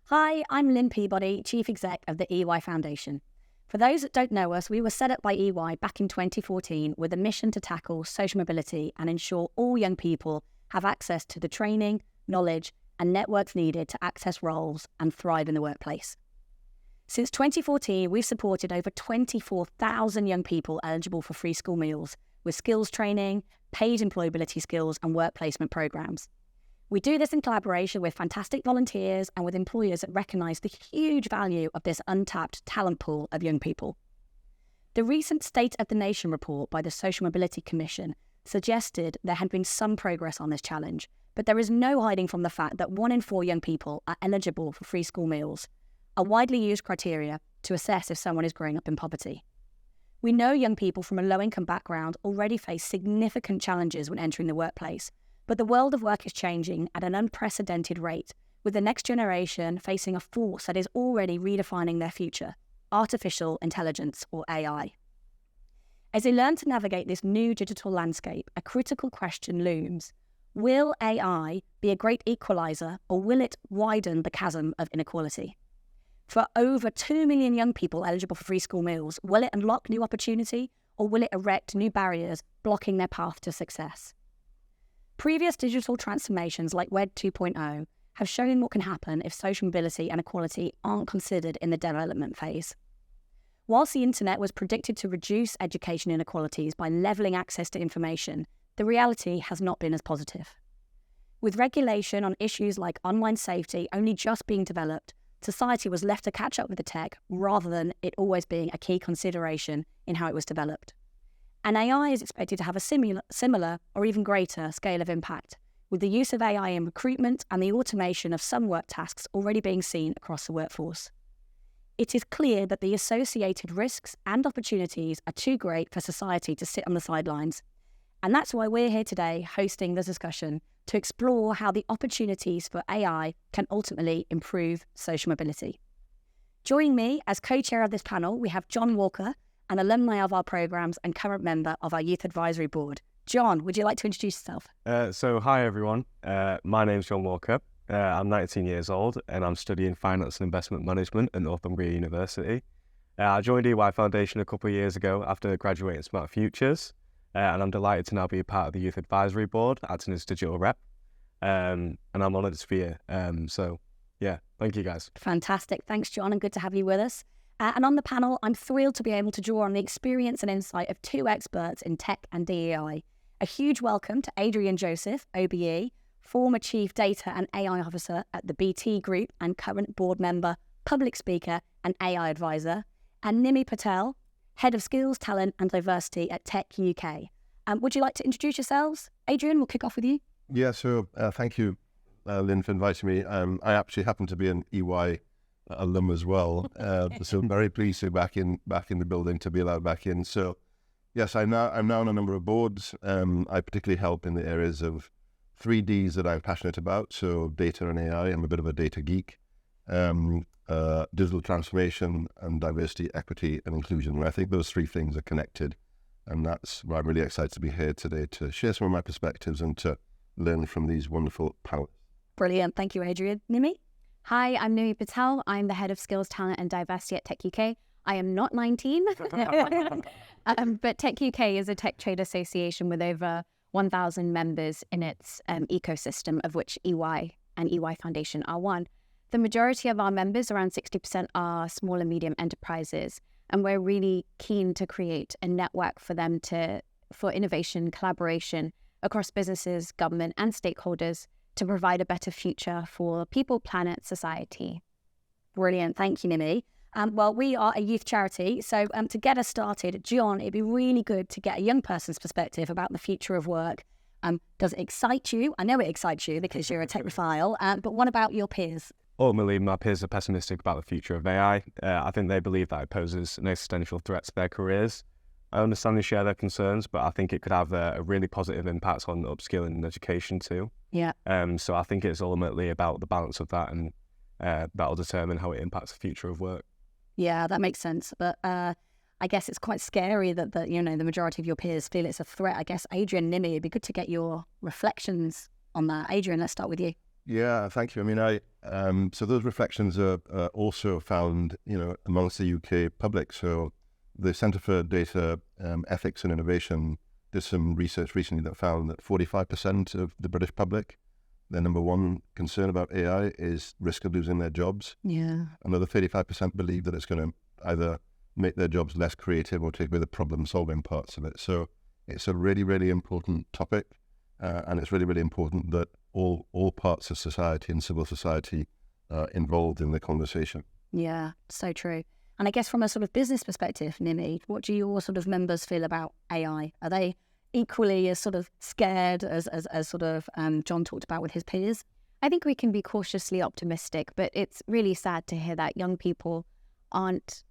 Hi, I'm Lynn Peabody, Chief Exec of the EY Foundation. For those that don't know us, we were set up by EY back in 2014 with a mission to tackle social mobility and ensure all young people have access to the training, knowledge, and networks needed to access roles and thrive in the workplace. Since 2014, we've supported over 24,000 young people eligible for free school meals with skills training, paid employability skills, and work placement programs. We do this in collaboration with fantastic volunteers and with employers that recognise the huge value of this untapped talent pool of young people. The recent State of the Nation report by the Social Mobility Commission suggested there had been some progress on this challenge, but there is no hiding from the fact that 1 in 4 young people are eligible for free school meals, a widely used criteria to assess if someone is growing up in poverty. We know young people from a low-income background already face significant challenges when entering the workplace, but the world of work is changing at an unprecedented rate, with the next generation facing a force that is already redefining their future, artificial intelligence or AI. As they learn to navigate this new digital landscape, a critical question looms. Will AI be a great equaliser, or will it widen the chasm of inequality? For over 2 million young people eligible for free school meals, will it unlock new opportunity, or will it erect new barriers blocking their path to success? Previous digital transformations like Web 2.0 have shown what can happen if social mobility and equality aren't considered in the development phase. Whilst the internet was predicted to reduce education inequalities by levelling access to information, the reality has not been as positive. With regulation on issues like online safety only just being developed, society was left to catch up with the tech rather than it always being a key consideration in how it was developed. And AI is expected to have a similar or even greater scale of impact, with the use of AI in recruitment and the automation of some work tasks already being seen across the workforce. It is clear that the associated risks and opportunities are too great for society to sit on the sidelines. And that's why we're here today hosting this discussion to explore how the opportunities for AI can ultimately improve social mobility. Joining me as co-chair of this panel, we have John Walker, an alumni of our programs and current member of our Youth Advisory Board. John, would you like to introduce yourself? Hi everyone, my name's John Walker. I'm 19 years old and I'm studying Finance and Investment Management at Northumbria University. I joined EY Foundation a couple of years ago after graduating Smart Futures, and I'm delighted to now be a part of the Youth Advisory Board, acting as digital rep, and I'm honoured to be here. Thank you guys. Fantastic, thanks John, and good to have you with us. And on the panel, I'm thrilled to be able to draw on the experience and insight of 2 experts in tech and DEI. A huge welcome to Adrian Joseph, OBE, former Chief Data and AI Officer at the BT Group and current board member, public speaker and AI advisor, and Nimi Patel, Head of Skills, Talent and Diversity at Tech UK. Would you like to introduce yourselves? Adrian, we'll kick off with you. Yeah, so thank you, Lynn, for inviting me. I actually happen to be an EY alum as well, so I'm very pleased to be back in the building, to be allowed back in. So yes, I'm now on a number of boards. I particularly help in the areas of 3Ds that I'm passionate about, so data and AI. I'm a bit of a data geek. Digital transformation and diversity, equity and inclusion. And I think those 3 things are connected, and that's why I'm really excited to be here today to share some of my perspectives and to learn from these wonderful panelists. Brilliant, thank you Adrian. Nimi? Hi, I'm Nimi Patel. I'm the Head of Skills, Talent and Diversity at Tech UK. I am not 19, but Tech UK is a tech trade association with over 1,000 members in its ecosystem, of which EY and EY Foundation are one. The majority of our members, around 60%, are small and medium enterprises, and we're really keen to create a network for them for innovation, collaboration across businesses, government and stakeholders to provide a better future for people, planet, society. Brilliant, thank you, Nimi. Well, we are a youth charity, so to get us started, John, it'd be really good to get a young person's perspective about the future of work. Does it excite you? I know it excites you because you're a technophile, but what about your peers? Ultimately, my peers are pessimistic about the future of AI. I think they believe that it poses an existential threat to their careers. I understand and share their concerns, but I think it could have a really positive impact on upskilling and education too. Yeah. So I think it's ultimately about the balance of that, and that'll determine how it impacts the future of work. Yeah, that makes sense. But I guess it's quite scary that the majority of your peers feel it's a threat. I guess, Adrian, Nimi, it'd be good to get your reflections on that. Adrian, let's start with you. Yeah, thank you. I mean, So those reflections are also found, amongst the UK public. So the Centre for Data Ethics and Innovation did some research recently that found that 45% of the British public, their number one concern about AI is risk of losing their jobs. Yeah. Another 35% believe that it's going to either make their jobs less creative or take away the problem-solving parts of it. So it's a really, really important topic, and it's really, really important that all parts of society and civil society are involved in the conversation. Yeah, so true. And I guess from a sort of business perspective, Nimi, what do your sort of members feel about AI? Are they equally as sort of scared as sort of John talked about with his peers? I think we can be cautiously optimistic, but it's really sad to hear that young people aren't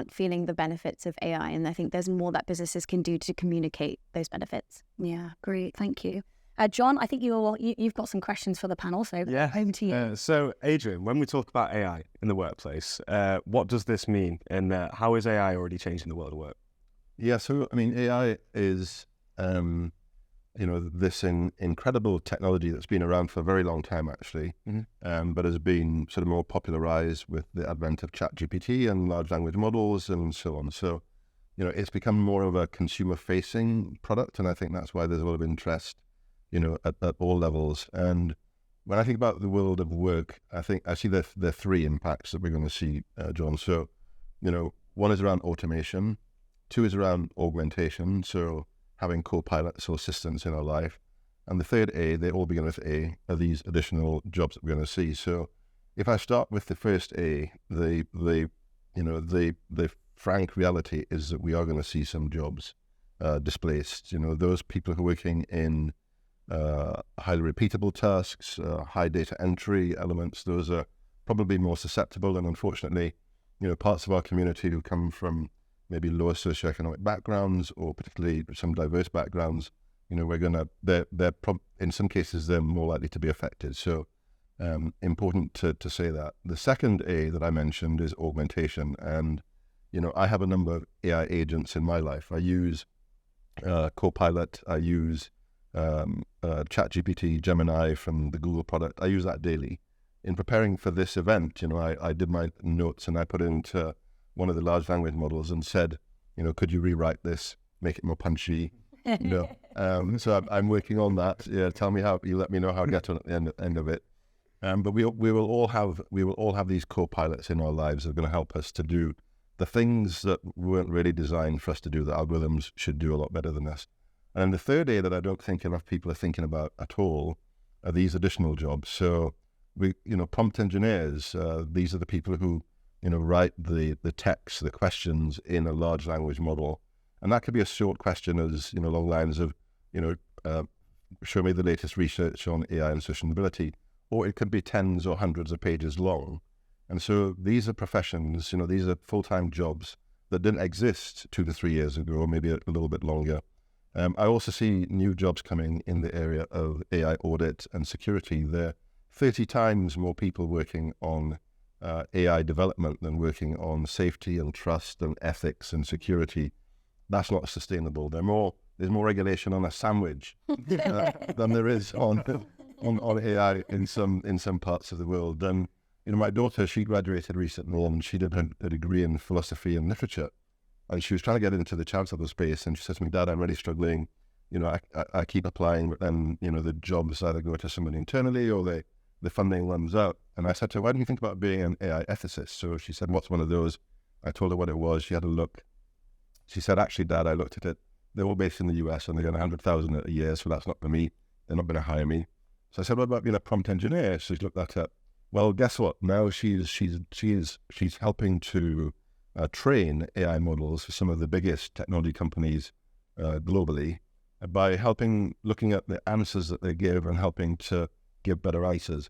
feeling the benefits of AI. And I think there's more that businesses can do to communicate those benefits. Yeah, great. Thank you. John, I think you've got some questions for the panel, so over to you. So, Adrian, when we talk about AI in the workplace, what does this mean, and how is AI already changing the world of work? Yeah, so I mean, AI is this incredible technology that's been around for a very long time, actually, but has been sort of more popularized with the advent of ChatGPT and large language models and so on. So, it's become more of a consumer-facing product, and I think that's why there's a lot of interest at all levels. And when I think about the world of work, I think I see there are three impacts that we're going to see, John. So, one is around automation, two is around augmentation, so having co-pilots or assistants in our life, and the third A, they all begin with A, are these additional jobs that we're going to see. So, if I start with the first A, the frank reality is that we are going to see some jobs displaced. Those people who are working in highly repeatable tasks, high data entry elements, those are probably more susceptible. And unfortunately, parts of our community who come from maybe lower socioeconomic backgrounds or particularly some diverse backgrounds, in some cases, they're more likely to be affected. So important to say that. The second A that I mentioned is augmentation. And, I have a number of AI agents in my life. I use Copilot, I use ChatGPT, Gemini from the Google product. I use that daily. In preparing for this event, I did my notes and I put it into one of the large language models and said, could you rewrite this, make it more punchy? So I'm working on that. Yeah, tell me how. You let me know how to get on at the end of it. But we will all have these co-pilots in our lives that are going to help us to do the things that weren't really designed for us to do. The algorithms should do a lot better than us. And then the third A that I don't think enough people are thinking about at all are these additional jobs. So prompt engineers, these are the people who, write the text, the questions in a large language model. And that could be a short question as, along lines of, show me the latest research on AI and sustainability, or it could be tens or hundreds of pages long. And so these are professions, these are full-time jobs that didn't exist 2 to 3 years ago, or maybe a little bit longer. I also see new jobs coming in the area of AI audit and security. There are 30 times more people working on AI development than working on safety and trust and ethics and security. That's not sustainable. There's more regulation on a sandwich than there is on AI in some parts of the world. And my daughter, she graduated recently and she did a degree in philosophy and literature. And she was trying to get into the charitable space, and she says to me, "Dad, I'm really struggling. I keep applying, but then, the jobs either go to somebody internally or the funding runs out." And I said to her, "Why don't you think about being an AI ethicist?" So she said, "What's one of those?" I told her what it was. She had a look. She said, "Actually, Dad, I looked at it. They're all based in the US and they get 100,000 a year, so that's not for me. They're not going to hire me." So I said, "What about being a prompt engineer?" So she looked that up. Well, guess what? Now she's helping to train AI models for some of the biggest technology companies globally by looking at the answers that they give and helping to give better answers.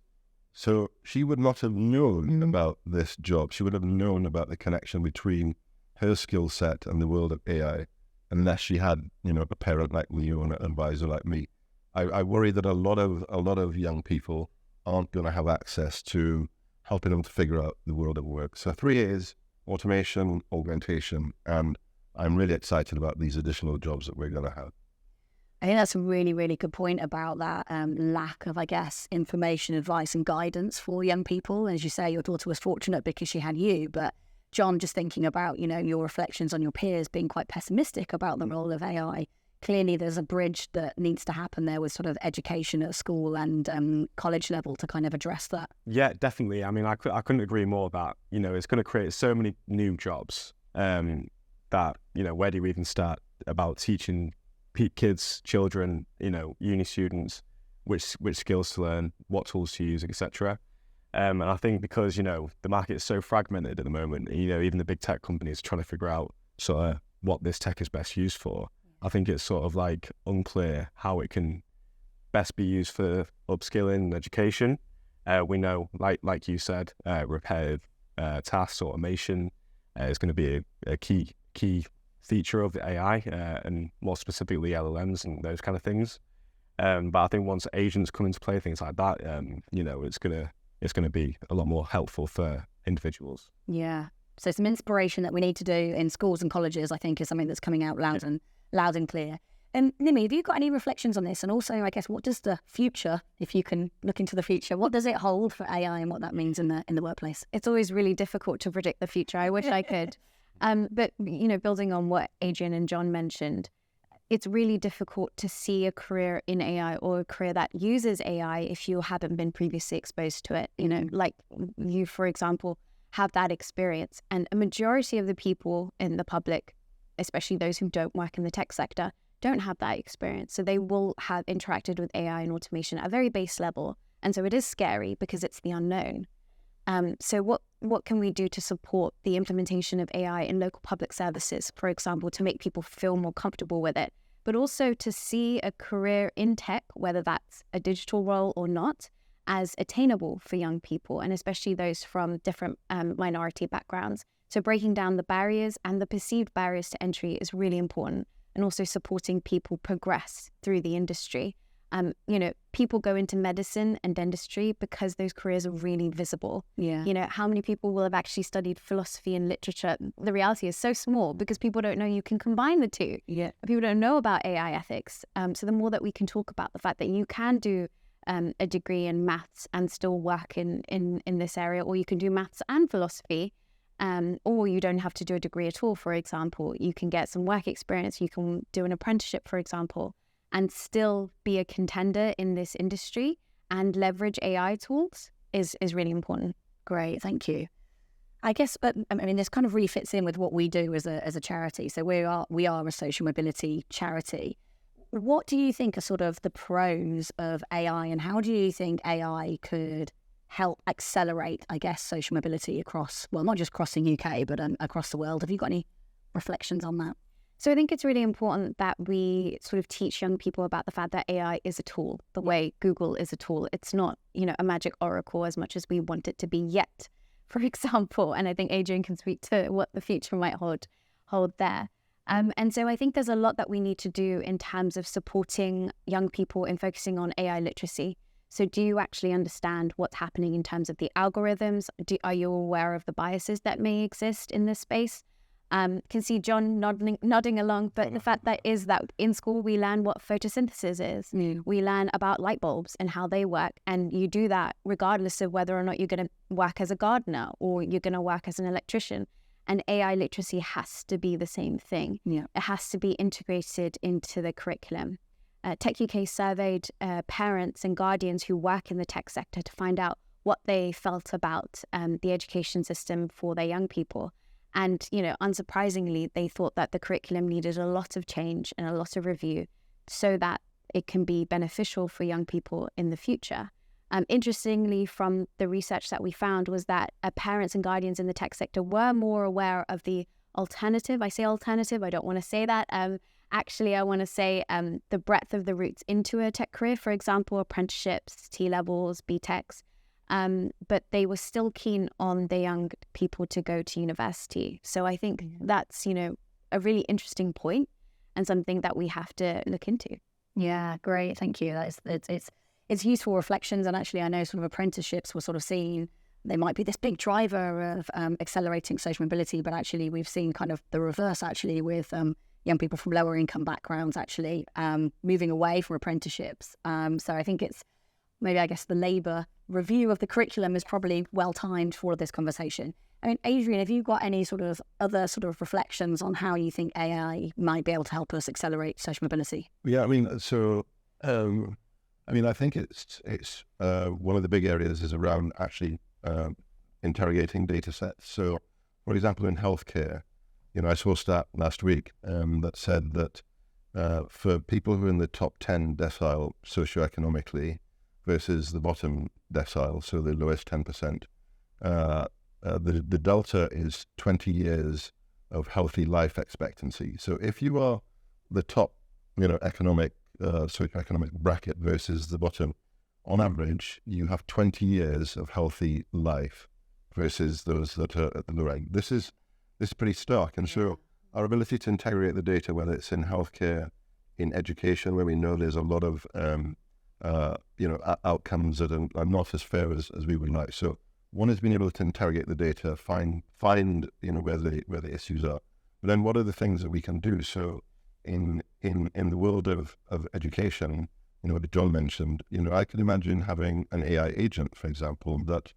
So she would not have known about this job. She would have known about the connection between her skill set and the world of AI unless she had, a parent like me or an advisor like me. I worry that a lot of young people aren't going to have access to helping them to figure out the world of work. So 3 A's: automation, augmentation, and I'm really excited about these additional jobs that we're going to have. I think that's a really, really good point about that lack of, I guess, information, advice and guidance for young people. As you say, your daughter was fortunate because she had you, but John, just thinking about, your reflections on your peers being quite pessimistic about the role of AI, clearly there's a bridge that needs to happen there with sort of education at school and college level to kind of address that. Yeah, definitely. I mean, I couldn't agree more that, it's going to create so many new jobs that, where do you even start about teaching kids, children, uni students, which skills to learn, what tools to use, etc. And I think because, the market is so fragmented at the moment, even the big tech companies are trying to figure out sort of what this tech is best used for. I think it's sort of like unclear how it can best be used for upskilling and education. We know, like you said, repetitive tasks, automation is going to be a key feature of the AI, and more specifically LLMs and those kind of things. But I think once agents come into play, things like that, it's gonna be a lot more helpful for individuals. Yeah. So some inspiration that we need to do in schools and colleges, I think, is something that's coming out loud and clear. Nimi, have you got any reflections on this? And also, I guess, what does the future, if you can look into the future, what does it hold for AI and what that means in the workplace? It's always really difficult to predict the future. I wish I could. But, building on what Adrian and John mentioned, it's really difficult to see a career in AI or a career that uses AI if you haven't been previously exposed to it. Like you, for example, have that experience. And a majority of the people in the public, especially those who don't work in the tech sector, don't have that experience. So they will have interacted with AI and automation at a very base level. And so it is scary because it's the unknown. So what can we do to support the implementation of AI in local public services, for example, to make people feel more comfortable with it, but also to see a career in tech, whether that's a digital role or not, as attainable for young people, and especially those from different minority backgrounds. So breaking down the barriers and the perceived barriers to entry is really important, and also supporting people progress through the industry. People go into medicine and dentistry because those careers are really visible. Yeah. How many people will have actually studied philosophy and literature? The reality is so small because people don't know you can combine the two. Yeah. People don't know about AI ethics. So the more that we can talk about the fact that you can do a degree in maths and still work in this area, or you can do maths and philosophy, or you don't have to do a degree at all, for example. You can get some work experience, you can do an apprenticeship, for example, and still be a contender in this industry and leverage AI tools is really important. Great, thank you. I guess, but I mean, this kind of really fits in with what we do as a charity. So we are a social mobility charity. What do you think are sort of the pros of AI, and how do you think AI could help accelerate, I guess, social mobility across, well, not just across the UK, but across the world? Have you got any reflections on that? So I think it's really important that we sort of teach young people about the fact that AI is a tool, the way Google is a tool. It's not, a magic oracle as much as we want it to be yet, for example. And I think Adrian can speak to what the future might hold there. And so I think there's a lot that we need to do in terms of supporting young people in focusing on AI literacy. So do you actually understand what's happening in terms of the algorithms? Are you aware of the biases that may exist in this space? Can see John nodding along, but the fact that is that in school we learn what photosynthesis is. We learn about light bulbs and how they work, and you do that regardless of whether or not you're going to work as a gardener or you're going to work as an electrician. And AI literacy has to be the same thing. Yeah. It has to be integrated into the curriculum. Tech UK surveyed parents and guardians who work in the tech sector to find out what they felt about the education system for their young people. And, unsurprisingly, they thought that the curriculum needed a lot of change and a lot of review so that it can be beneficial for young people in the future. Interestingly, from the research that we found was that parents and guardians in the tech sector were more aware of the alternative. I say alternative, I don't want to say that. Actually, I want to say the breadth of the routes into a tech career, for example, apprenticeships, T-levels, BTECs. But they were still keen on the young people to go to university. So I think that's, a really interesting point and something that we have to look into. Yeah, great. Thank you. It's useful reflections. And actually, I know sort of apprenticeships were sort of seen, they might be this big driver of accelerating social mobility, but actually we've seen kind of the reverse actually with young people from lower income backgrounds actually moving away from apprenticeships. So I think it's maybe, I guess, the Labour review of the curriculum is probably well timed for this conversation. I mean, Adrian, have you got any sort of other sort of reflections on how you think AI might be able to help us accelerate social mobility? Yeah, I mean, so I think it's one of the big areas is around actually interrogating data sets. So, for example, in healthcare, I saw a stat last week that said that for people who are in the top 10 decile socioeconomically versus the bottom decile, so the lowest 10%, the delta is 20 years of healthy life expectancy. So if you are the top, economic, socioeconomic bracket versus the bottom, on average, you have 20 years of healthy life versus those that are at the lower end. This is pretty stark. And so our ability to integrate the data, whether it's in healthcare, in education, where we know there's a lot of, outcomes that are not as fair as we would like. So one is being able to interrogate the data, find where the issues are. But then what are the things that we can do? So in the world of education, what John mentioned, I could imagine having an AI agent, for example, that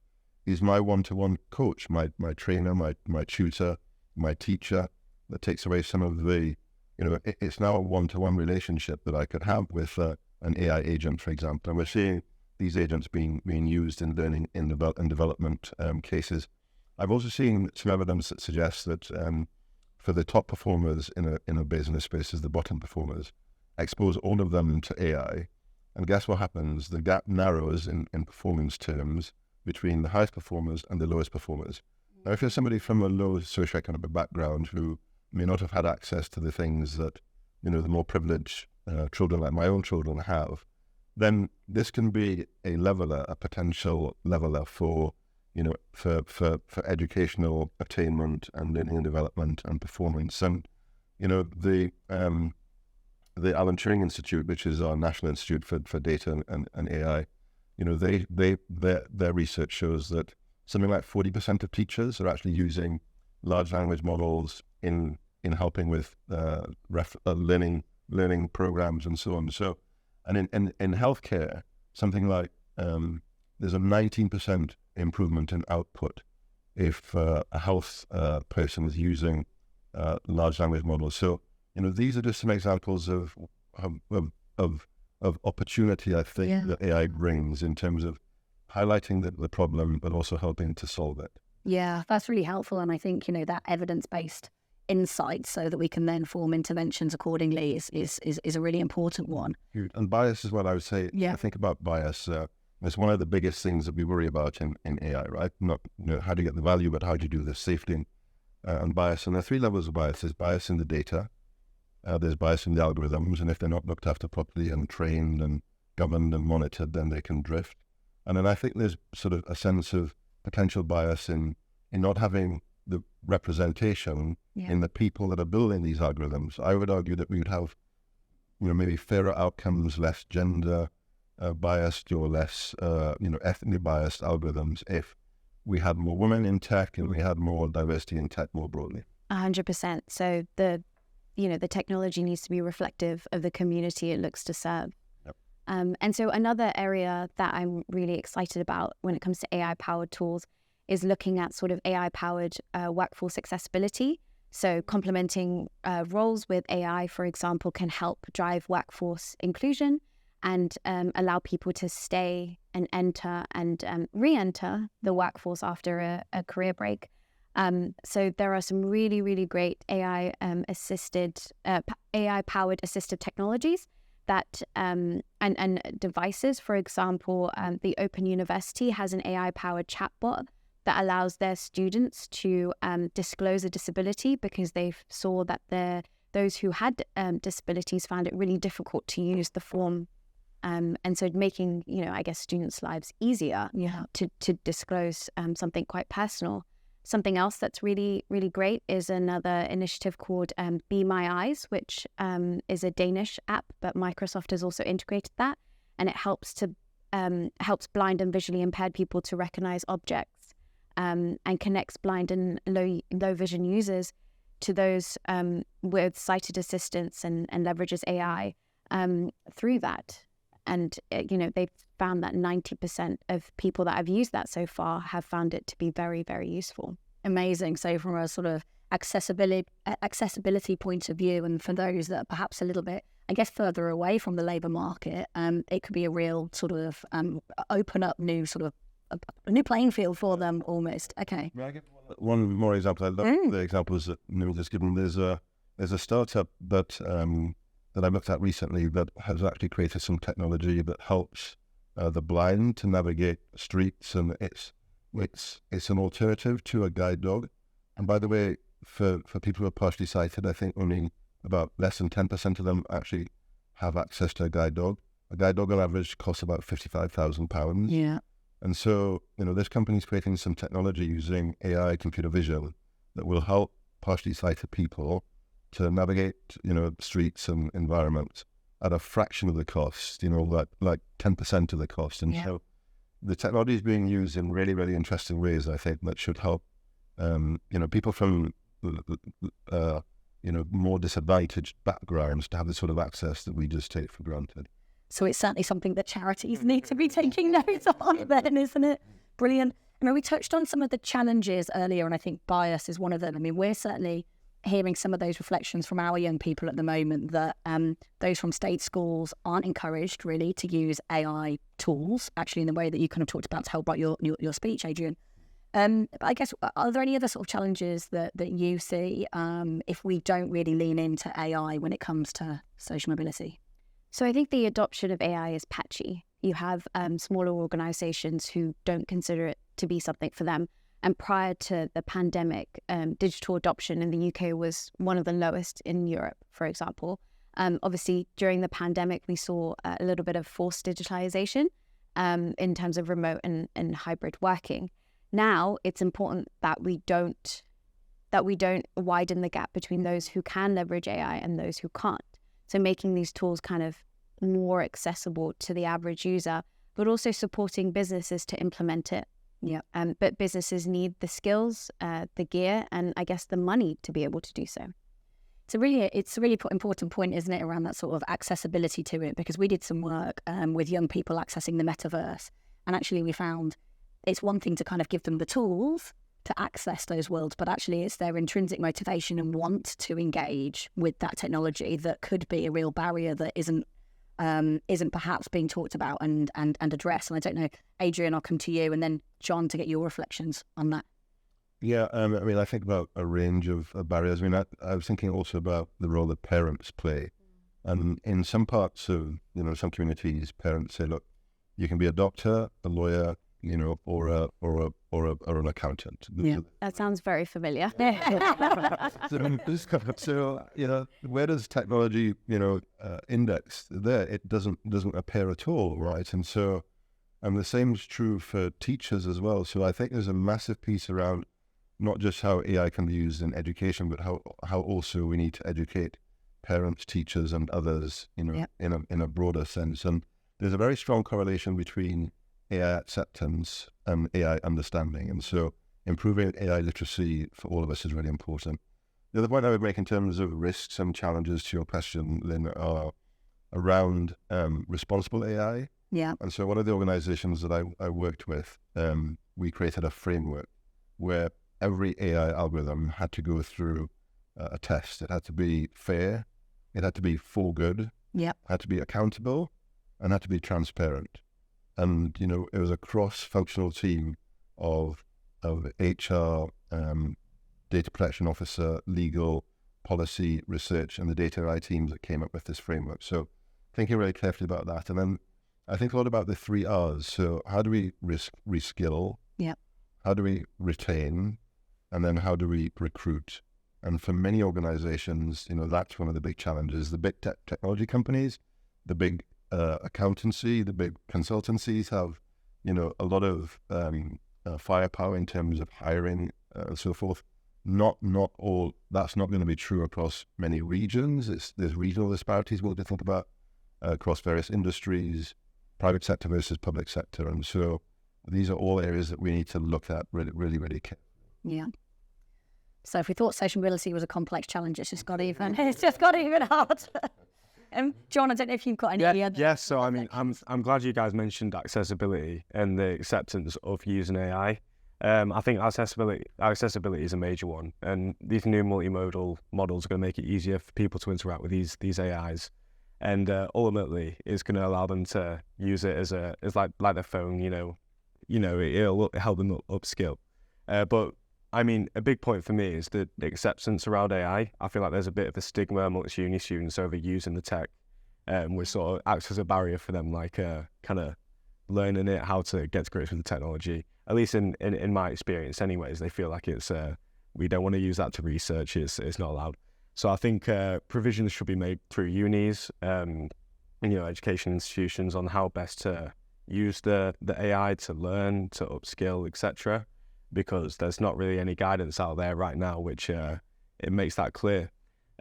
is my one-to-one coach, my trainer, my tutor, my teacher, that takes away some of the, it's now a one-to-one relationship that I could have with an AI agent, for example. And we're seeing these agents being used in learning and development cases. I've also seen some evidence that suggests that for the top performers in a business versus the bottom performers, expose all of them to AI, and guess what happens? The gap narrows in performance terms between the highest performers and the lowest performers. Now, if you're somebody from a low socioeconomic background who may not have had access to the things that, the more privileged children like my own children have, then this can be a leveler, a potential leveler for educational attainment and learning and development and performance. And, the Alan Turing Institute, which is our National Institute for Data and AI, their research shows that something like 40% of teachers are actually using large language models in helping with learning programs and so on. So, and in healthcare, something like there's a 19% improvement in output if a health person is using large language models. So, these are just some examples of opportunity, I think, that AI brings in terms of highlighting the problem, but also helping to solve it. Yeah, that's really helpful. And I think, that evidence-based insight so that we can then form interventions accordingly is a really important one. And bias as well, I would say. I think about bias. It's one of the biggest things that we worry about in AI, right? Not how do you get the value, but how do you do the safety and bias. And there are three levels of bias. There's bias in the data. There's bias in the algorithms. And if they're not looked after properly and trained and governed and monitored, then they can drift. And then I think there's sort of a sense of potential bias in not having the representation in the people that are building these algorithms. I would argue that we would have, maybe fairer outcomes, less gender biased or less, ethnically biased algorithms if we had more women in tech and we had more diversity in tech more broadly. 100%. So the technology needs to be reflective of the community it looks to serve. Yep. And so another area that I'm really excited about when it comes to AI-powered tools is looking at sort of AI-powered workforce accessibility. So complementing roles with AI, for example, can help drive workforce inclusion and allow people to stay and enter and re-enter the workforce after a career break. So there are some really, really great AI-powered assistive technologies that and devices. For example, the Open University has an AI-powered chatbot that allows their students to disclose a disability because they saw that those who had disabilities found it really difficult to use the form. And so making, I guess, students' lives easier to disclose something quite personal. Something else that's really, really great is another initiative called Be My Eyes, which is a Danish app, but Microsoft has also integrated that. And it helps blind and visually impaired people to recognize objects and connects blind and low vision users to those with sighted assistance and leverages AI through that. And, they've found that 90% of people that have used that so far have found it to be very, very useful. Amazing. So from a sort of accessibility point of view, and for those that are perhaps a little bit, I guess, further away from the labour market, it could be a real sort of open up new sort of a new playing field for them almost. Okay. May I give one more example? I love the examples that Nimi just given. There's a startup that I looked at recently that has actually created some technology that helps the blind to navigate streets, and it's an alternative to a guide dog. And by the way, for people who are partially sighted, I think only about less than 10% of them actually have access to a guide dog. A guide dog on average costs about £55,000. Yeah. And so, this company's creating some technology using AI computer vision that will help partially sighted people to navigate, streets and environments at a fraction of the cost, like 10% of the cost. And so the technology is being used in really, really interesting ways, I think, that should help, people from, more disadvantaged backgrounds to have the sort of access that we just take for granted. So it's certainly something that charities need to be taking note on then, isn't it? Brilliant. I mean, we touched on some of the challenges earlier, and I think bias is one of them. I mean, we're certainly hearing some of those reflections from our young people at the moment that those from state schools aren't encouraged really to use AI tools, actually in the way that you kind of talked about to help write your speech, Adrian. But I guess, are there any other sort of challenges that you see if we don't really lean into AI when it comes to social mobility? So I think the adoption of AI is patchy. You have smaller organisations who don't consider it to be something for them. And prior to the pandemic, digital adoption in the UK was one of the lowest in Europe, for example. Obviously, during the pandemic, we saw a little bit of forced digitalisation in terms of remote and hybrid working. Now, it's important that we don't widen the gap between those who can leverage AI and those who can't. So making these tools kind of more accessible to the average user, but also supporting businesses to implement it. Yeah. But businesses need the skills, the gear, and I guess the money to be able to do so. It's a really important point, isn't it, around that sort of accessibility to it? Because we did some work with young people accessing the metaverse, and actually we found it's one thing to kind of give them the tools to access those worlds, but actually it's their intrinsic motivation and want to engage with that technology that could be a real barrier that isn't perhaps being talked about and addressed. And I don't know, Adrian, I'll come to you, and then John to get your reflections on that. Yeah, I think about a range of barriers. I was thinking also about the role that parents play. And in some parts of, some communities, parents say, look, you can be a doctor, a lawyer, or an accountant. Yeah, that sounds very familiar. So where does technology, index there? It doesn't appear at all, right? And so, the same is true for teachers as well. So I think there's a massive piece around not just how AI can be used in education, but how also we need to educate parents, teachers, and others, in a broader sense. And there's a very strong correlation between AI acceptance and AI understanding. And so improving AI literacy for all of us is really important. The other point I would make in terms of risks and challenges to your question, Lynn, are around responsible AI. Yeah. And so one of the organizations that I worked with, we created a framework where every AI algorithm had to go through a test. It had to be fair, it had to be for good, had to be accountable, and had to be transparent. And, it was a cross-functional team of HR, data protection officer, legal, policy, research, and the data AI teams that came up with this framework. So thinking really carefully about that. And then I think a lot about the 3 R's. So how do we reskill? Yeah. How do we retain? And then how do we recruit? And for many organizations, that's one of the big challenges. The big technology companies, the big accountancy, the big consultancies have, a lot of firepower in terms of hiring and so forth. Not all. That's not going to be true across many regions. There's regional disparities we'll have to think about across various industries, private sector versus public sector, and so these are all areas that we need to look at really, really, really carefully. Yeah. So if we thought social mobility was a complex challenge, it's just got even harder. John, I don't know if you've got any other... Yes, so I mean, I'm glad you guys mentioned accessibility and the acceptance of using AI. I think accessibility is a major one, and these new multimodal models are going to make it easier for people to interact with these AIs, and ultimately, it's going to allow them to use it as like their phone. It'll help them upskill. But I mean, a big point for me is the acceptance around AI. I feel like there's a bit of a stigma amongst uni students over using the tech, which sort of acts as a barrier for them, like kind of learning it, how to get to grips with the technology. At least in my experience anyways, they feel like it's, we don't want to use that to research, it's not allowed. So I think provisions should be made through unis, education institutions on how best to use the AI to learn, to upskill, etc. Because there's not really any guidance out there right now, which it makes that clear.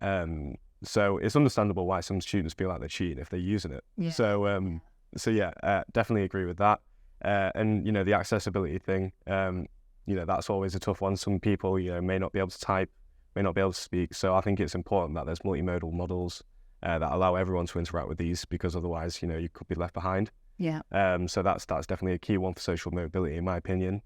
So it's understandable why some students feel like they're cheating if they're using it. Yeah. So definitely agree with that. And the accessibility thing, that's always a tough one. Some people, may not be able to type, may not be able to speak. So I think it's important that there's multimodal models that allow everyone to interact with these, because otherwise, you could be left behind. Yeah. So that's definitely a key one for social mobility, in my opinion.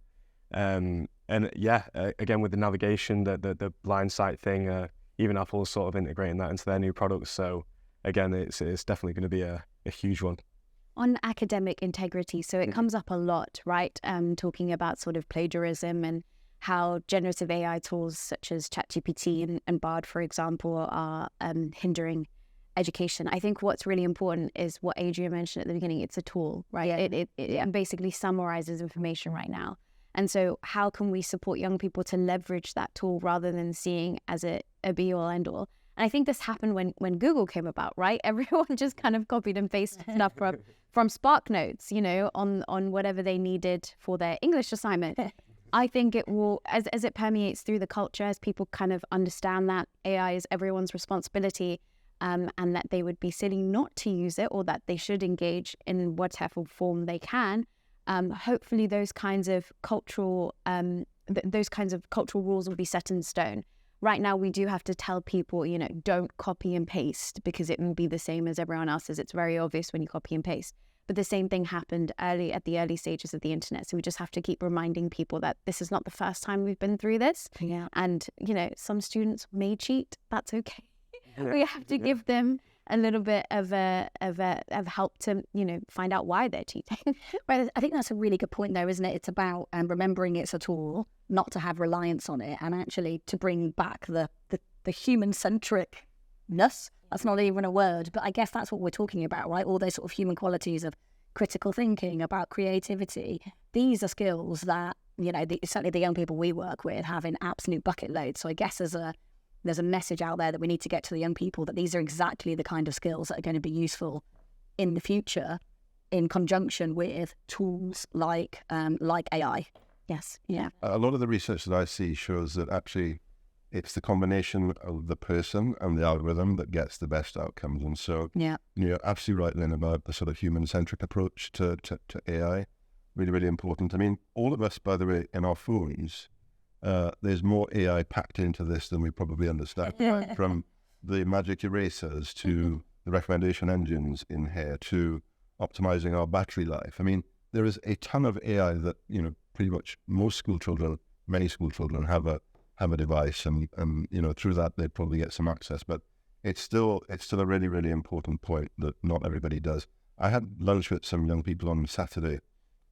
Again, with the navigation, the blind sight thing, even Apple's sort of integrating that into their new products. So again, it's definitely going to be a huge one. On academic integrity, so it comes up a lot, right? Talking about sort of plagiarism and how generative AI tools such as ChatGPT and Bard, for example, are hindering education. I think what's really important is what Adrian mentioned at the beginning. It's a tool, right? Yeah. It basically summarizes information right now. And so how can we support young people to leverage that tool rather than seeing as a be-all, end-all? And I think this happened when Google came about, right? Everyone just kind of copied and pasted stuff from Spark Notes, on whatever they needed for their English assignment. I think it will, as it permeates through the culture, as people kind of understand that AI is everyone's responsibility, and that they would be silly not to use it, or that they should engage in whatever form they can. Hopefully those kinds of cultural rules will be set in stone. Right now, we do have to tell people, don't copy and paste, because it will be the same as everyone else's. It's very obvious when you copy and paste. But the same thing happened at the early stages of the internet. So we just have to keep reminding people that this is not the first time we've been through this. Yeah. And, some students may cheat. That's okay. We have to give them a little bit of help to, find out why they're cheating. Well, I think that's a really good point, though, isn't it? It's about remembering it's a tool, not to have reliance on it, and actually to bring back the human-centricness. That's not even a word, but I guess that's what we're talking about, right? All those sort of human qualities of critical thinking, about creativity. These are skills that, certainly the young people we work with have in absolute bucket loads. So I guess there's a message out there that we need to get to the young people, that these are exactly the kind of skills that are going to be useful in the future in conjunction with tools like AI. Yes. Yeah. A lot of the research that I see shows that actually it's the combination of the person and the algorithm that gets the best outcomes. And so you're absolutely right, Lynn, about the sort of human-centric approach to AI. Really, really important. I mean, all of us, by the way, in our phones, there's more AI packed into this than we probably understand, right? From the magic erasers to the recommendation engines in here to optimizing our battery life. I mean, there is a ton of AI that, pretty much many school children have a device, and through that they probably get some access. But it's still a really, really important point that not everybody does. I had lunch with some young people on Saturday,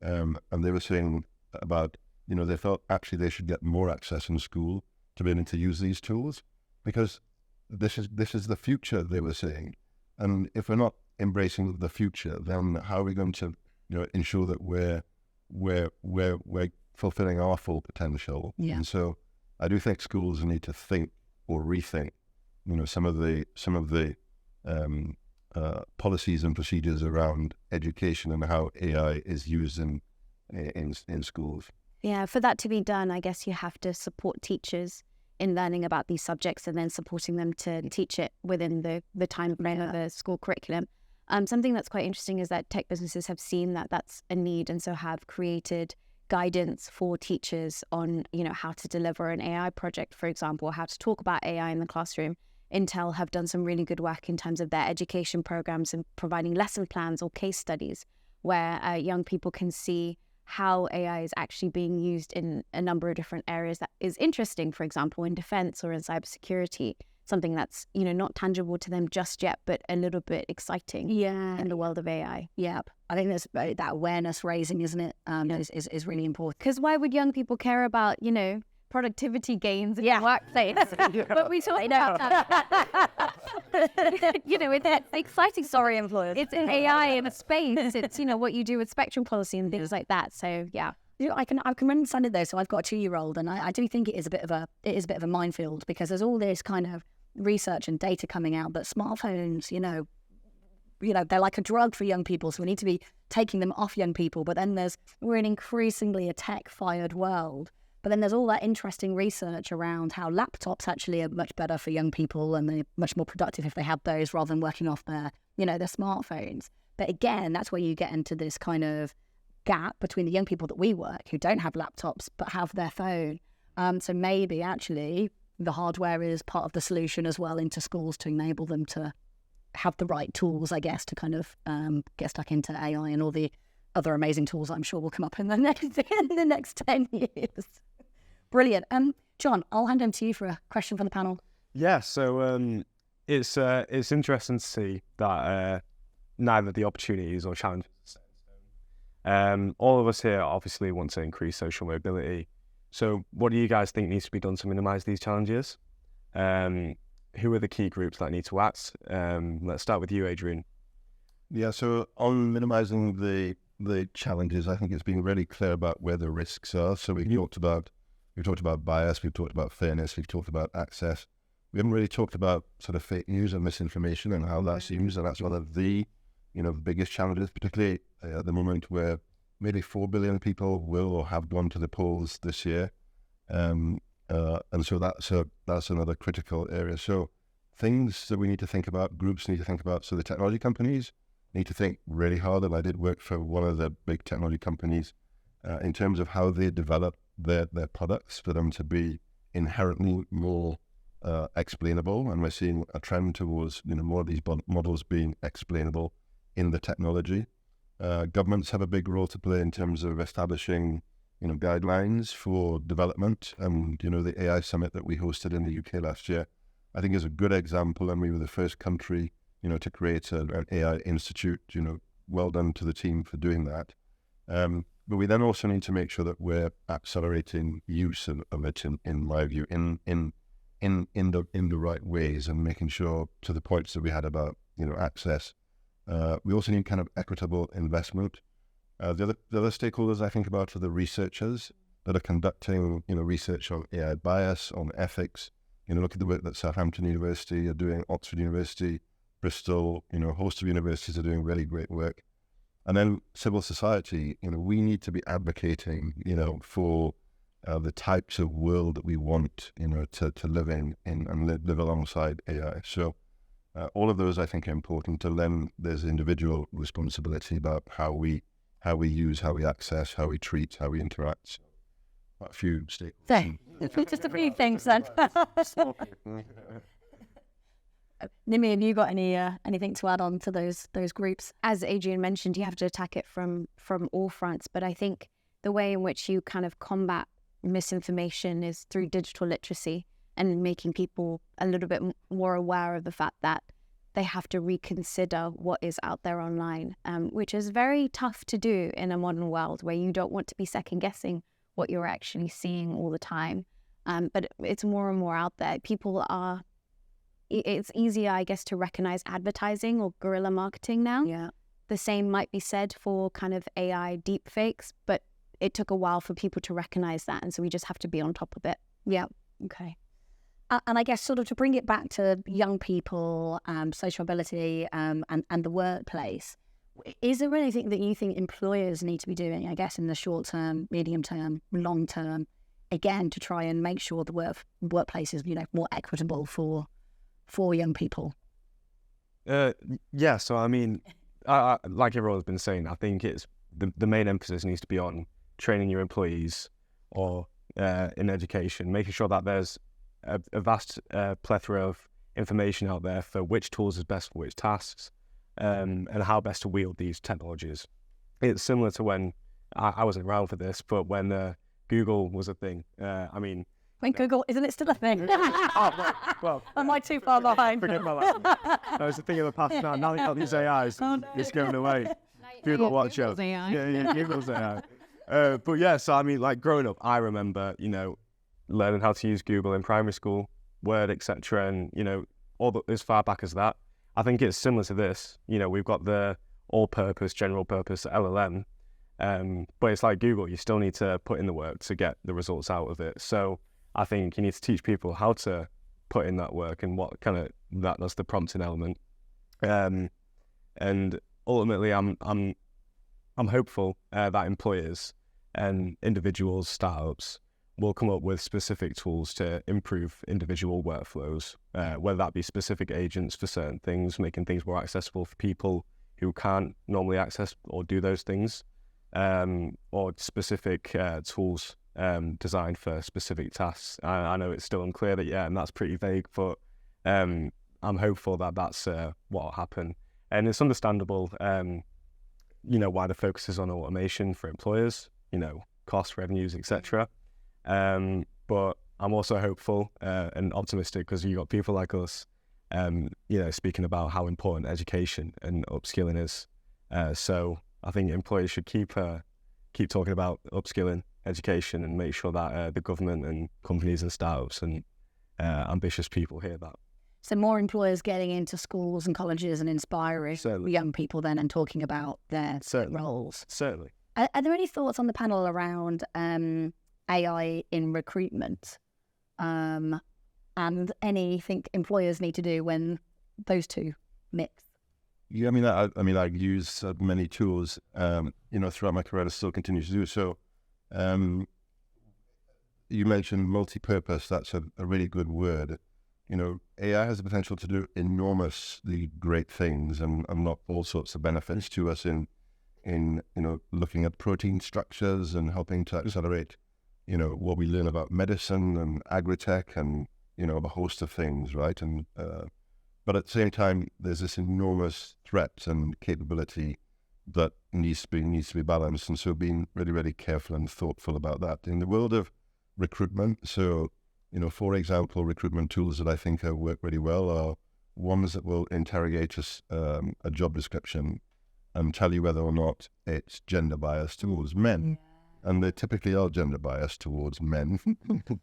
and they were saying about, they felt actually they should get more access in school to be able to use these tools, because this is the future, they were saying. And if we're not embracing the future, then how are we going to, ensure that we're fulfilling our full potential? Yeah. And so I do think schools need to think or rethink, some of the policies and procedures around education and how AI is used in schools. Yeah, for that to be done, I guess you have to support teachers in learning about these subjects and then supporting them to teach it within the time frame of the school curriculum. Something that's quite interesting is that tech businesses have seen that that's a need, and so have created guidance for teachers on, how to deliver an AI project, for example, or how to talk about AI in the classroom. Intel have done some really good work in terms of their education programs and providing lesson plans or case studies where young people can see how AI is actually being used in a number of different areas that is interesting, for example, in defense or in cybersecurity, something that's, not tangible to them just yet, but a little bit exciting in the world of AI. Yep. I think there's that awareness raising, isn't it, is really important. Because why would young people care about, productivity gains in the workplace? But we talk about that. It's exciting. Sorry, employers. It's an AI in a space. It's, what you do with spectrum policy and things like that. So, yeah. I can understand it though. So I've got a 2-year-old, and I do think it is a bit of a minefield, because there's all this kind of research and data coming out that smartphones, they're like a drug for young people. So we need to be taking them off young people. But then we're in increasingly a tech-fired world. But then there's all that interesting research around how laptops actually are much better for young people, and they're much more productive if they have those rather than working off their smartphones. But again, that's where you get into this kind of gap between the young people that we work who don't have laptops but have their phone. So maybe actually the hardware is part of the solution as well into schools to enable them to have the right tools, I guess, to kind of get stuck into AI and all the other amazing tools I'm sure will come up in the next 10 years. Brilliant. John, I'll hand over to you for a question from the panel. Yeah, so it's interesting to see that neither the opportunities or challenges are set in stone. All of us here obviously want to increase social mobility. So what do you guys think needs to be done to minimise these challenges? Who are the key groups that need to act? Let's start with you, Adrian. Yeah, so on minimising the challenges, I think it's being really clear about where the risks are. So we've talked about bias, we've talked about fairness, we've talked about access. We haven't really talked about sort of fake news and misinformation and how that's used, and that's one of the biggest challenges, particularly at the moment where maybe 4 billion people will or have gone to the polls this year, and so that's another critical area. So things that we need to think about, groups need to think about. So the technology companies need to think really hard, and I did work for one of the big technology companies in terms of how they develop their products for them to be inherently more explainable, and we're seeing a trend towards more of these models being explainable in the technology. Governments have a big role to play in terms of establishing guidelines for development, and the AI summit that we hosted in the UK last year I think is a good example, and we were the first country to create an AI institute. Well done to the team for doing that. But we then also need to make sure that we're accelerating use of it, in my view, in the right ways, and making sure, to the points that we had about access. We also need kind of equitable investment. The other stakeholders I think about are the researchers that are conducting research on AI bias, on ethics. Look at the work that Southampton University are doing, Oxford University, Bristol. A host of universities are doing really great work. And then civil society, we need to be advocating, for the types of world that we want, to live in and live alongside AI. So all of those I think are important. And then there's individual responsibility about how we use, how we access, how we treat, how we interact. So, a few stakeholders. So, just a few things then. Nimi, have you got anything to add on to those groups? As Adrian mentioned, you have to attack it from all fronts. But I think the way in which you kind of combat misinformation is through digital literacy and making people a little bit more aware of the fact that they have to reconsider what is out there online, which is very tough to do in a modern world where you don't want to be second guessing what you're actually seeing all the time. But it's more and more out there. It's easier, I guess, to recognize advertising or guerrilla marketing now. Yeah. The same might be said for kind of AI deepfakes, but it took a while for people to recognize that. And so we just have to be on top of it. Yeah. Okay. And I guess sort of to bring it back to young people, social mobility, and the workplace, is there anything that you think employers need to be doing, I guess, in the short term, medium term, long term, again, to try and make sure the workplace is, more equitable for young people? Yeah, so I mean, like everyone's been saying, I think it's the main emphasis needs to be on training your employees or in education, making sure that there's a vast plethora of information out there for which tools is best for which tasks, and how best to wield these technologies. It's similar to when I wasn't around for this, but when Google was a thing. When Google, isn't it still a thing? Well, am I too far behind? Forget about that. No, it's a thing of the past now. Now they've got these AIs. It's going away. Google Watch out. Yeah, Google's AI. But yeah, so like growing up, I remember, learning how to use Google in primary school, Word, etc., and as far back as that. I think it's similar to this. We've got the all-purpose, general-purpose LLM, but it's like Google. You still need to put in the work to get the results out of it. So I think you need to teach people how to put in that work and what kind of that's the prompting element. And ultimately, I'm hopeful that employers and individuals, startups, will come up with specific tools to improve individual workflows, whether that be specific agents for certain things, making things more accessible for people who can't normally access or do those things, or specific tools designed for specific tasks. I know it's still unclear and that's pretty vague, but I'm hopeful that that's what will happen. And it's understandable, why the focus is on automation for employers, cost, revenues, etc. But I'm also hopeful and optimistic because you got people like us, speaking about how important education and upskilling is. So I think employers should keep talking about upskilling, education, and make sure that the government and companies and startups and ambitious people hear that. So more employers getting into schools and colleges and inspiring Certainly. young people then and talking about their roles. Certainly. Are there any thoughts on the panel around AI in recruitment, and anything employers need to do when those two mix? Yeah, I use many tools, throughout my career. I still continue to do so. You mentioned multi-purpose. That's a really good word. AI has the potential to do enormously great things and unlock all sorts of benefits to us in looking at protein structures and helping to accelerate, what we learn about medicine and agri-tech and, a host of things, right? And but at the same time, there's this enormous threat and capability that needs to be balanced. And so being really, really careful and thoughtful about that. In the world of recruitment, so, for example, recruitment tools that I think work really well are ones that will interrogate a job description and tell you whether or not it's gender biased towards men. And they typically are gender biased towards men.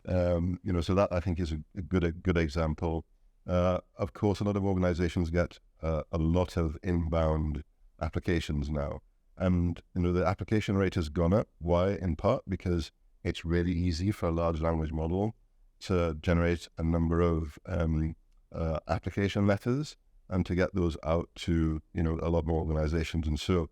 So that I think is a good example. Of course, a lot of organizations get a lot of inbound applications now. And, the application rate has gone up. Why? In part because it's really easy for a large language model to generate a number of application letters and to get those out to, a lot more organizations. And so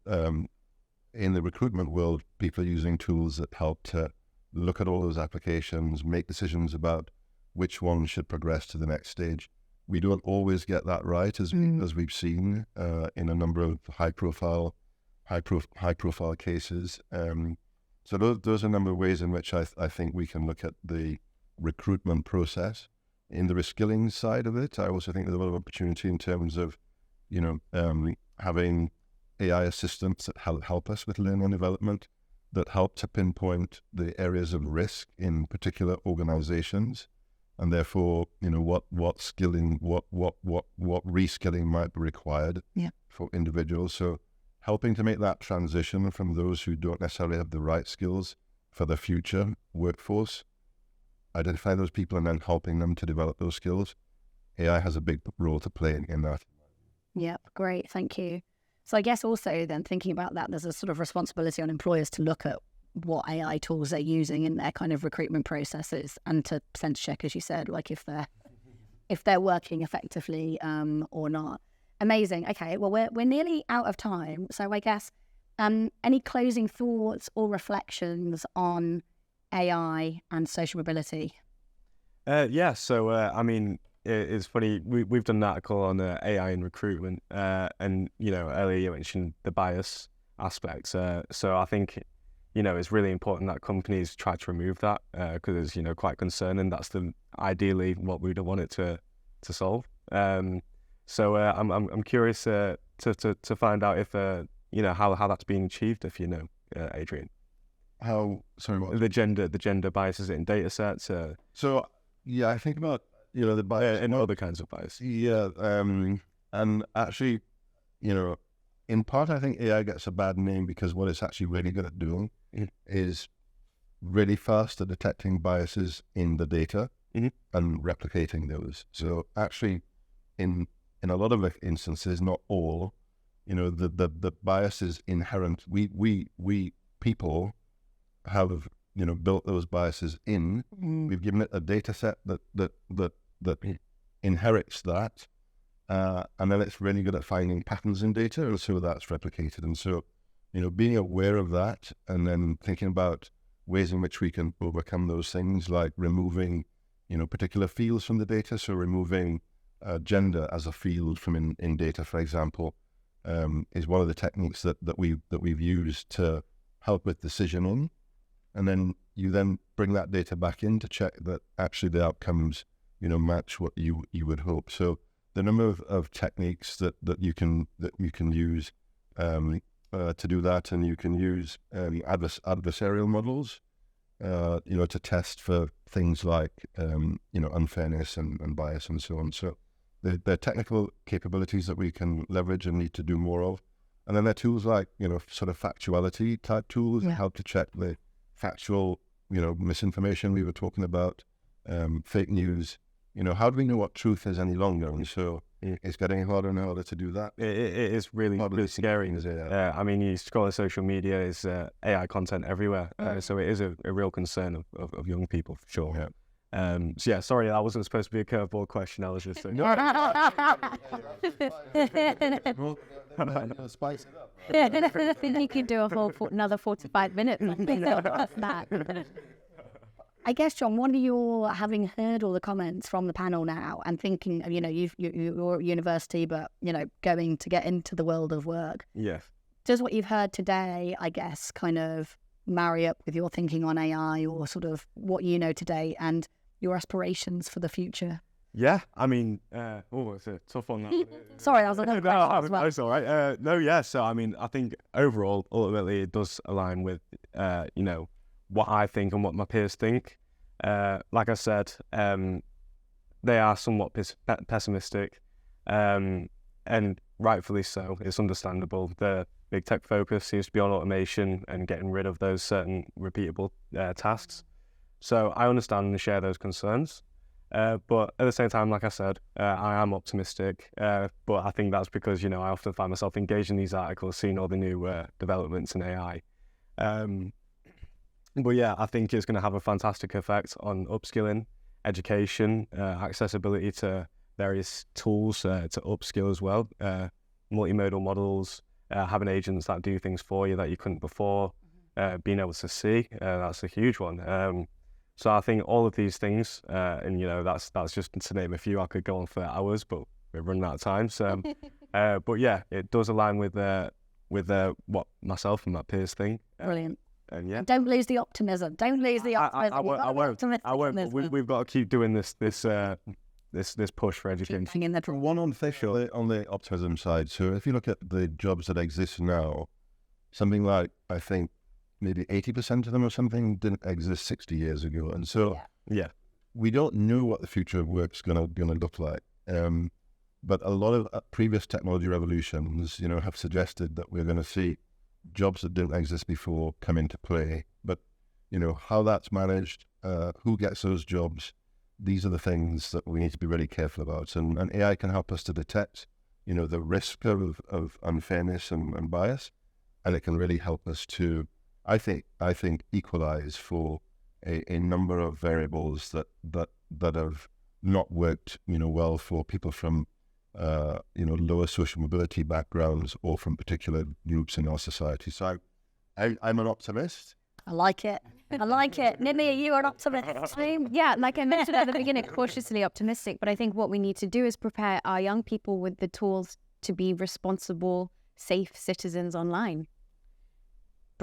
in the recruitment world, people are using tools that help to look at all those applications, make decisions about which one should progress to the next stage. We don't always get that right, as we've seen in a number of high profile cases. So those are a number of ways in which I think we can look at the recruitment process. In the reskilling side of it, I also think there's a lot of opportunity in terms of, having AI assistants that help us with learning and development, that help to pinpoint the areas of risk in particular organizations, and therefore, what skilling, what reskilling might be required for individuals. So helping to make that transition from those who don't necessarily have the right skills for the future workforce, identify those people and then helping them to develop those skills. AI has a big role to play in that. Yep, great, thank you. So I guess also then thinking about that, there's a sort of responsibility on employers to look at what AI tools they're using in their kind of recruitment processes and to sense check, as you said, like if they're working effectively or not. Amazing. Okay, well we're nearly out of time, so I guess any closing thoughts or reflections on AI and social mobility? It's funny, we've done an article on AI in recruitment, and earlier you mentioned the bias aspect. So I think it's really important that companies try to remove that because it's, quite concerning. That's ideally what we'd want it to solve. So I'm curious to find out if how that's being achieved, if Adrian. Sorry, what? The gender biases in data sets. So yeah, I think about the bias and other kinds of bias. Yeah, and actually, in part, I think AI gets a bad name because what it's actually really good at doing is really fast at detecting biases in the data and replicating those. So actually, in a lot of instances, not all, the bias is inherent. We people have built those biases in. We've given it a data set that inherits that, and then it's really good at finding patterns in data, and so that's replicated. And so, being aware of that, and then thinking about ways in which we can overcome those things, like removing, particular fields from the data. So removing gender as a field from in data, for example, is one of the techniques that we've used to help with decisioning. And then you then bring that data back in to check that actually the outcomes, match what you would hope. So the number of techniques that you can use to do that, and you can use adversarial models, to test for things like unfairness and bias and so on. So they're technical capabilities that we can leverage and need to do more of. And then there are tools like sort of factuality type tools that help to check the factual, misinformation we were talking about, fake news. How do we know what truth is any longer? And so it's getting harder and harder to do that. It is really scary. I mean, you scroll on social media, it's AI content everywhere. So it is a real concern of young people, for sure. Yeah. So yeah, sorry, that wasn't supposed to be a curveball question. I was just saying. Spice it up. I think you could do a whole another 45 minutes on that. I guess, John, having heard all the comments from the panel now and thinking, you're at university, but, going to get into the world of work. Yeah. Does what you've heard today, I guess, kind of marry up with your thinking on AI or sort of what you know today and your aspirations for the future? Yeah, I mean, it's a tough one. Sorry, I was like, no, that's all right. Yeah. So I mean, I think overall, ultimately, it does align with, what I think and what my peers think. Like I said, they are somewhat pessimistic, and rightfully so. It's understandable. The big tech focus seems to be on automation and getting rid of those certain repeatable tasks. So I understand and share those concerns. But at the same time, like I said, I am optimistic. But I think that's because, I often find myself engaged in these articles, seeing all the new developments in AI. But yeah, I think it's going to have a fantastic effect on upskilling, education, accessibility to various tools to upskill as well, multimodal models, having agents that do things for you that you couldn't before, being able to see, that's a huge one. So I think all of these things, and that's just to name a few. I could go on for hours, but we're running out of time. So, but yeah, it does align with what myself and my peers think. Brilliant. And yeah, don't lose the optimism. Don't lose the optimism. I won't. We've got to keep doing this push for education. For one on the optimism side. So if you look at the jobs that exist now, something like, I think, maybe 80% of them or something didn't exist 60 years ago. And so we don't know what the future of work is gonna look like. But a lot of previous technology revolutions, have suggested that we're going to see jobs that didn't exist before come into play. But, how that's managed, who gets those jobs, these are the things that we need to be really careful about. And AI can help us to detect, the risk of unfairness and bias. And it can really help us to, I think, equalize for a number of variables that have not worked, well for people from, lower social mobility backgrounds or from particular groups in our society. So I'm an optimist. I like it. Nidhi, are you an optimist? Yeah, like I mentioned at the beginning, cautiously optimistic. But I think what we need to do is prepare our young people with the tools to be responsible, safe citizens online.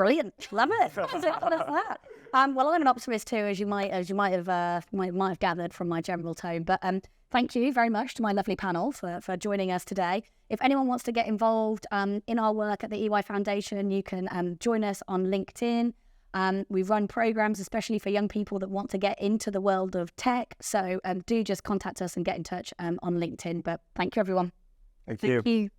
Brilliant. Love it. What is that? Well, I'm an optimist too, as you might have gathered from my general tone. But thank you very much to my lovely panel for joining us today. If anyone wants to get involved in our work at the EY Foundation, you can join us on LinkedIn. We run programs, especially for young people that want to get into the world of tech. So do just contact us and get in touch on LinkedIn. But thank you, everyone. Thank you. Thank you.